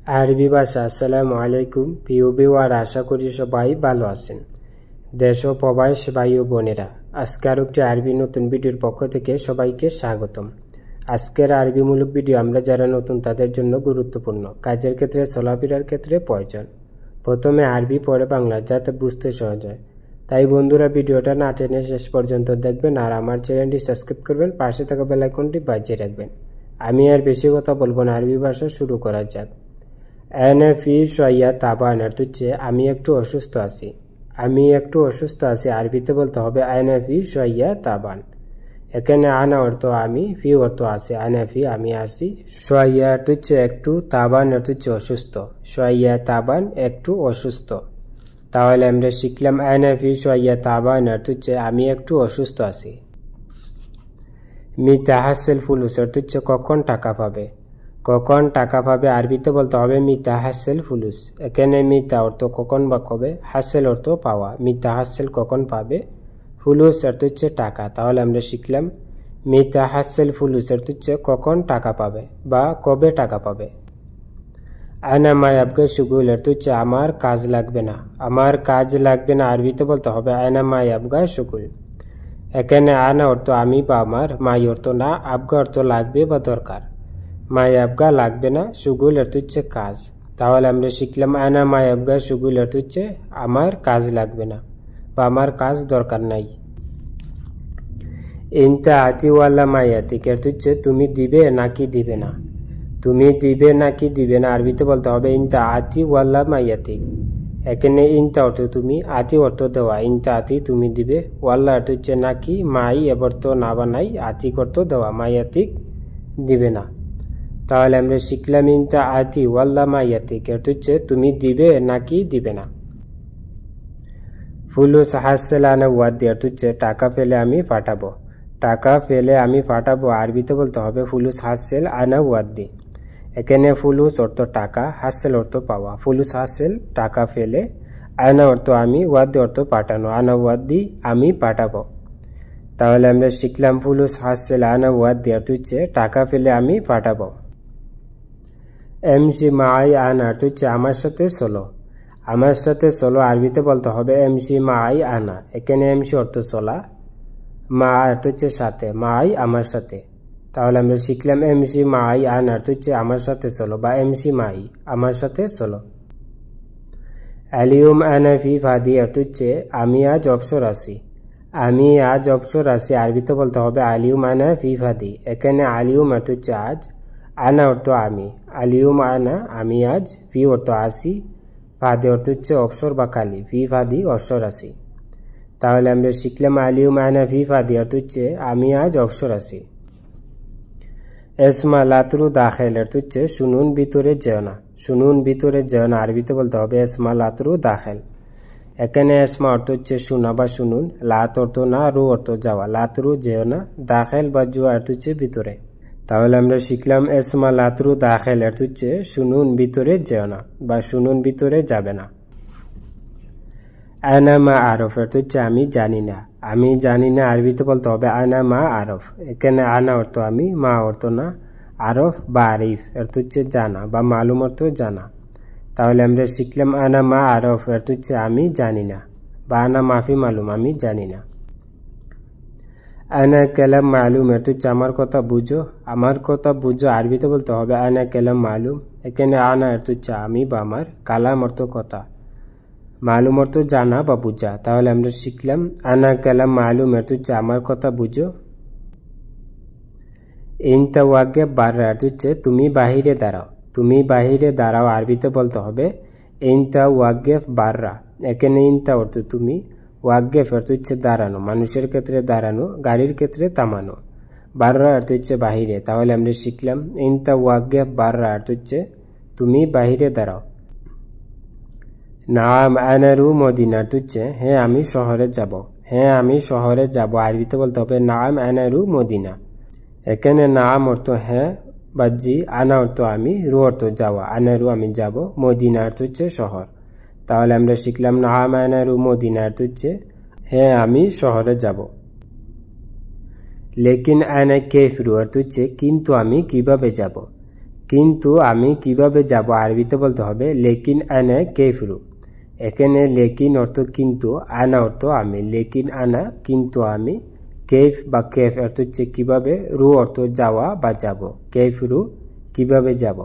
আরবি ভাষা আসসালামু আলাইকুম প্রিয় ভিউয়ার, আশা করি সবাই ভালো আছেন। দেশ ও প্রবাস ভাই ও বোনেরা, আজকে আর একটি আরবি নতুন ভিডিওর পক্ষ থেকে সবাইকে স্বাগতম। আজকের আরবিমূলক ভিডিও আমরা যারা নতুন তাদের জন্য গুরুত্বপূর্ণ, কাজের ক্ষেত্রে চলাফেরার ক্ষেত্রে প্রয়োজন। প্রথমে আরবি পরে বাংলা, যাতে বুঝতে সহজ হয়। তাই বন্ধুরা, ভিডিওটা না টেনে শেষ পর্যন্ত দেখবেন আর আমার চ্যানেলটি সাবস্ক্রাইব করবেন, পাশে থাকা বেল আইকনটি বাজিয়ে রাখবেন। আমি আর বেশি কথা বলবো না, আরবি ভাষা শুরু করা যাক। এনে ফি শয়া তাবান অর্থ হচ্ছে আমি একটু অসুস্থ আছি। আমি একটু অসুস্থ আছি আরবিতে বলতে হবে এনে ফি শয়া তাবান। এখানে আনা অর্থ আমি, ফি অর্থ আছে, এনে ফি আমি আছি, শয়া অর্থ হচ্ছে একটু, তাবান অর্থ হচ্ছে অসুস্থ। শয়া তাবান একটু অসুস্থ। তাহলে আমরা শিখলাম এনে ফি শয়া তাবান অর্থ হচ্ছে আমি একটু অসুস্থ আছি। মিতা হাসেল ফুলুস অর্থ হচ্ছে কখন টাকা পাবে। কখন টাকা পাবে আরবিতে বলতে হবে মিতা হাসেল ফুলুস। এখানে মিতা অর্থ কখন বা কবে, হাসেল অর্থ পাওয়া। মিতা হাসেল কখন পাবে, ফুলুস অর্থ হচ্ছে টাকা। তাহলে আমরা শিখলাম মিতা হাসেল ফুলুস অর্থ হচ্ছে কখন টাকা পাবে বা কবে টাকা পাবে। আনা মাই আবগা শুগুল অর্থ হচ্ছে আমার কাজ লাগবে না। আমার কাজ লাগবে না আরবিতে বলতে হবে আনা মাই আবগা শুগুল। এখানে আনা অর্থ আমি বা আমার, মাই অর্থ না, আবগা অর্থ লাগবে বা দরকার। মাই আবগা লাগবে না, শুগুল অর্থ হচ্ছে কাজ। তাহলে আমরা শিখলাম আনা মাই আবগা শুগুল অর্থ হচ্ছে আমার কাজ লাগবে না বা আমার কাজ দরকার নাই। ইনতা আতি ওয়াল্লা মাইয়াতিক অর্থ হচ্ছে তুমি দিবে নাকি দিবে না। তুমি দিবে নাকি দিবে না আরবিতে বলতে হবে ইনতা আতি ওয়াল্লা মাইয়াতিক। এখানে ইনতা অর্থ তুমি, আতি অর্থ দেওয়া। ইনতা আতি তুমি দিবে, ওয়াল্লা অর্থ হচ্ছে নাকি, মাই এবার তো না বা নাই, আতিক অর্থ দেওয়া, মাইয়াতিক দিবে না। তাহলে আমরা শিখলাম ইনতা আতি ওয়াল্লা মাইয়াতিক অর্থ হচ্ছে তুমি দিবে নাকি দিবে না। ফুলুস হাসেল আনা ওয়াদি অর্থ হচ্ছে টাকা পেলে আমি ফাটাবো। টাকা পেলে আমি ফাটাবো আরবিতে বলতে হবে ফুলুস হাসেল আনা ওয়াদি। এখানে ফুলুস অর্থ টাকা, হাসেল অর্থ পাওয়া। ফুলুস হাসেল টাকা পেলে, আনা অর্থ আমি, ওয়াদি অর্থ পাঠানো। আনা ওয়াদি আমি পাঠাবো। তাহলে আমরা শিখলাম ফুলুস হাসেল আনা ওয়াদি অর্থ হচ্ছে টাকা পেলে আমি পাঠাবো। এমসি মাই আনা অর্থ হচ্ছে আমার সাথে চলো। আমার সাথে চলো আরবিতে বলতে হবে এমসি মাই আনা। এখানে এমসি অর্থ চলা, মা অর্থ হচ্ছে সাথে, মাই আমার সাথে। তাহলে আমরা শিখলাম এমসি মাই আনা অর্থ হচ্ছে আমার সাথে চলো বা এমসি মাই আমার সাথে চলো। আলিউম আনা ফি ফাদি অর্থ হচ্ছে আমি আজ অবসর আছি। আমি আজ অবসর আছি আরবিতে বলতে হবে আলিউম আনা ফি ফাদি। এখানে আলিউম অর্থ হচ্ছে আজ, আনা অর্থ আমি, আলিউম আনা আমি আজ, ফি অর্থ আসি, ফাদি অর্থ হচ্ছে অবসর বা খালি, ফি ফাদি অবসর আছি। তাহলে আমরা শিখলাম আলিউম আনা ফি ফাদি অর্থ হচ্ছে আমি আজ অবসর আছি। এসমা লাতরু দাখেল অর্থ হচ্ছে শুনুন ভিতরে যেও না। শুনুন ভিতরে যেও না আরবিতে বলতে হবে এসমা লাতরু দাখেল। এখানে এসমা অর্থ হচ্ছে শোনা বা শুনুন, লাত অর্থ না, রু অর্থ যাওয়া, লাতরু যেও না, দাখেল বা জুয়া অর্থ হচ্ছে ভিতরে। তাহলে আমরা শিখলাম এসমা লাতরু দাখেল অর্থ হচ্ছে শুনুন ভিতরে যেও না বা শুনুন ভিতরে যাবে না। আনা মা আরফ অর্থ হচ্ছে আমি জানি না। আমি জানি না আরবিতে বলতে হবে আনা মা আরফ। এখানে আনা অর্থ আমি, মা অর্থ না, আরফ বা আরিফ অর্থ হচ্ছে জানা বা মালুম অর্থ জানা। তাহলে আমরা শিখলাম আনা মা আরফ অর্থ হচ্ছে আমি জানি না বা আনা মাফি মালুম আমি জানি না। আনা কালাম মালুম অর্থ হচ্ছে আমার কথা বুঝো। আমার কথা বুঝো আরবিতে বলতে হবে আনা কালাম মালুম। এখানে আনা অর্থ হচ্ছে আমি বা আমার, কালাম অর্থ কথা, মালুম অর্থ জানা বা বুঝা। তাহলে আমরা শিখলাম আনা কালাম মালুম অর্থ হচ্ছে আমার কথা বুঝো। ইনতা ওয়াগে বাররা অর্থ হচ্ছে তুমি বাহিরে দাঁড়াও। তুমি বাহিরে দাঁড়াও আরবিতে বলতে হবে ইনতা ওয়াগেফ বাররা। এখানে ইনতা অর্থ তুমি, ওয়াগেফ অর্থ হচ্ছে দাঁড়ানো, মানুষের ক্ষেত্রে দাঁড়ানো, গাড়ির ক্ষেত্রে থামানো, বাররা অর্থ হচ্ছে বাহিরে। তাহলে আমরা শিখলাম ইনতা ওয়াগেফ বাররা অর্থ হচ্ছে তুমি বাহিরে দাঁড়াও। নাম আনারু মদিনা অর্থ হচ্ছে হ্যাঁ আমি শহরে যাব। হ্যাঁ আমি শহরে যাব আরবিতে বলতে হবে নাম আনারু মদিনা। এখানে নাম অর্থ হ্যাঁ বা জি, আনা অর্থ আমি, রু অর্থ যাওয়া, আনারু আমি যাব, মদিনা অর্থ হচ্ছে শহর। তাহলে আমরা শিখলাম নাম আনারু মদিনা অর্থ হচ্ছে হ্যাঁ আমি শহরে যাব। লেকিন আনা কেফরু অর্থ হচ্ছে কিন্তু আমি কিভাবে যাব। কিন্তু আমি কিভাবে যাব আরবিতে বলতে হবে লেকিন আনা কেফরু। এখানে লেকিন অর্থ কিন্তু, আনা অর্থ আমি। লেকিন আনা কিন্তু আমি, কেফ বা কেফ অর্থ হচ্ছে কিভাবে, রু অর্থ যাওয়া বা যাব, কেফরু কিভাবে যাব।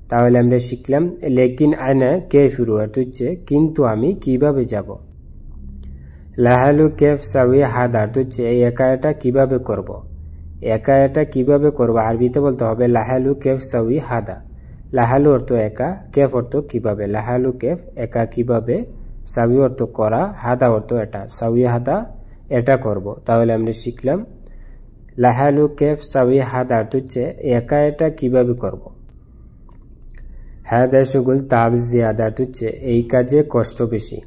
তাহলে আমরা শিখলাম লেকিন আনা কেফরু অর্থ হচ্ছে কিন্তু আমি কিভাবে যাব। লাহালু কেফ সাউই হাদা অর্থ হচ্ছে এই একা এটা কিভাবে করব। একা এটা কিভাবে করব আরবিতে বলতে হবে লাহালু কেফ সাউই হাদা। লাহালু অর্থ একা, কেফ অর্থ কিভাবে, লাহালু কেফ একা কিভাবে, সাউই অর্থ করা, হাদা অর্থ এটা, সাউই হাদা এটা করব। তাহলে আমরা শিখলাম লাহালু কেফ সাউই হাদা অর্থ হচ্ছে একা এটা কিভাবে করব। হাদা শুগুল তাব জিয়াদা অর্থ হচ্ছে এই কাজে কষ্ট বেশি।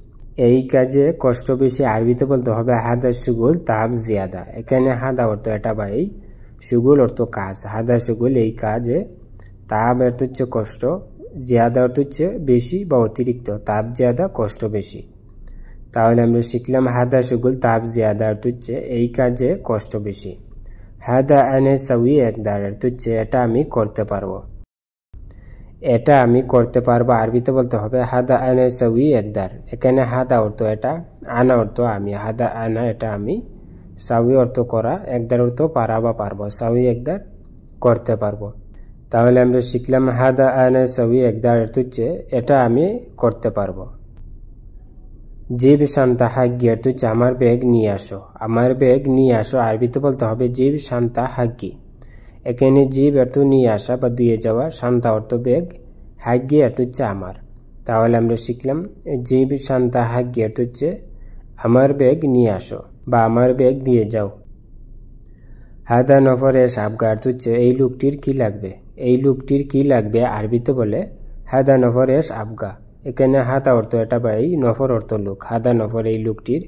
এই কাজে কষ্ট বেশি আরবিতে বলতে হবে হাদা শুগুল তাব জিয়াদা। এখানে হাদা অর্থ এটা বা এই, শুগুল অর্থ কাজ, হাদা শুগুল এই কাজে, তাব অর্থ হচ্ছে কষ্ট, জিয়াদা অর্থ হচ্ছে বেশি বা অতিরিক্ত, তাব জিয়াদা কষ্ট বেশি। তাহলে আমরা শিখলাম হাদা শুগুল তাব জিয়াদা অর্থ হচ্ছে এই কাজে কষ্ট বেশি। হাদা আনে সাউই একদার অর্থ হচ্ছে এটা আমি করতে পারবো। এটা আমি করতে পারবো আরবিতে বলতে হবে হাদা আনা সাউই একদার। এখানে হাদা অর্থ এটা, আনা অর্থ আমি, হাদা আনা এটা আমি, সাউই অর্থ করা, একদার অর্থ পারা বা পারবো, সাউই একদার করতে পারবো। তাহলে আমরা শিখলাম হাদা আনা সাউই একদার অর্থ হচ্ছে এটা আমি করতে পারবো। জিব শান্তা হাগ্গি অর্থ হচ্ছে আমার ব্যাগ নিয়ে আসো। আমার ব্যাগ নিয়ে আসো আরবিতে বলতে হবে জিব শান্তা হাগ্গি। এখানে জিব অর্থ নিয়ে আসা বা দিয়ে যাওয়া, শান্তা অর্থ ব্যাগ, হাগ্গি অর্থ হচ্ছে আমার। তাহলে আমরা শিখলাম জিব শান্তা হাগ্গি অর্থ হচ্ছে আমার ব্যাগ নিয়ে আসো বা আমার ব্যাগ দিয়ে যাও। হাদা নফর এস আবগা অর্থ হচ্ছে এই লোকটির কি লাগবে। এই লোকটির কি লাগবে আরবিতে বলে হাদা নফর এস আবগা। এখানে হাদা অর্থ এটা বা এই, নফর অর্থ লোক, হাদা নফর এই লোকটির,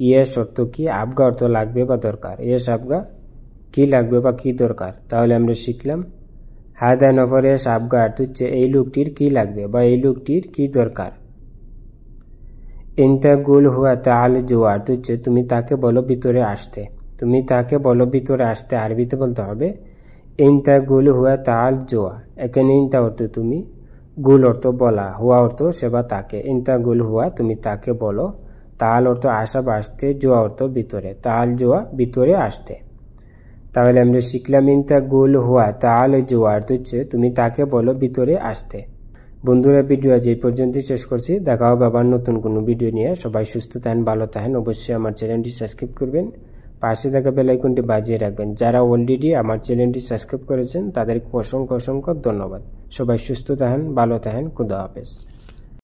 ইয়েস অর্থ কি, আবগা অর্থ লাগবে বা দরকার, এস আবগা কি লাগবে বা কি দরকার। তাহলে আমরা শিখলাম হাদা নফর এস আবগা অর্থ হচ্ছে এই লোকটির কি লাগবে বা এই লোকটির কি দরকার। ইনতা গুল হুয়া তাল জুয়া অর্থ হচ্ছে তুমি তাকে বলো ভিতরে আসতে। তুমি তাকে বলো ভিতরে আসতে আরবিতে বলতে হবে ইনতা গুল হুয়া তাল জুয়া। এখানে ইনতা অর্থ তুমি, গুল অর্থ বলা, হুয়া অর্থ সেবা তাকে, ইনতা গুল হুয়া তুমি তাকে বলো, তাল অর্থ আসা বা আসতে, জুয়া অর্থ ভিতরে, তাল জুয়া ভিতরে আসতে। তাহলে আমরা শিখলাম ইনতা গুল হুয়া তাল জুয়া অর্থ হচ্ছে তুমি তাকে বলো ভিতরে আসতে। বন্ধুরা ভিডিও আজ এই পর্যন্তই শেষ করছি। দেখা হবে আবার নতুন কোনো ভিডিও নিয়ে। সবাই সুস্থ থাকেন, ভালো থাকেন। অবশ্যই আমার চ্যানেলটি সাবস্ক্রাইব করবেন, পাশে থাকা বেল আইকনটি বাজিয়ে রাখবেন। যারা অলরেডি আমার চ্যানেলটি সাবস্ক্রাইব করেছেন তাদেরকে অসংখ্য অসংখ্য ধন্যবাদ। সবাই সুস্থ থাকেন, ভালো থাকেন। খুদা হাফেজ।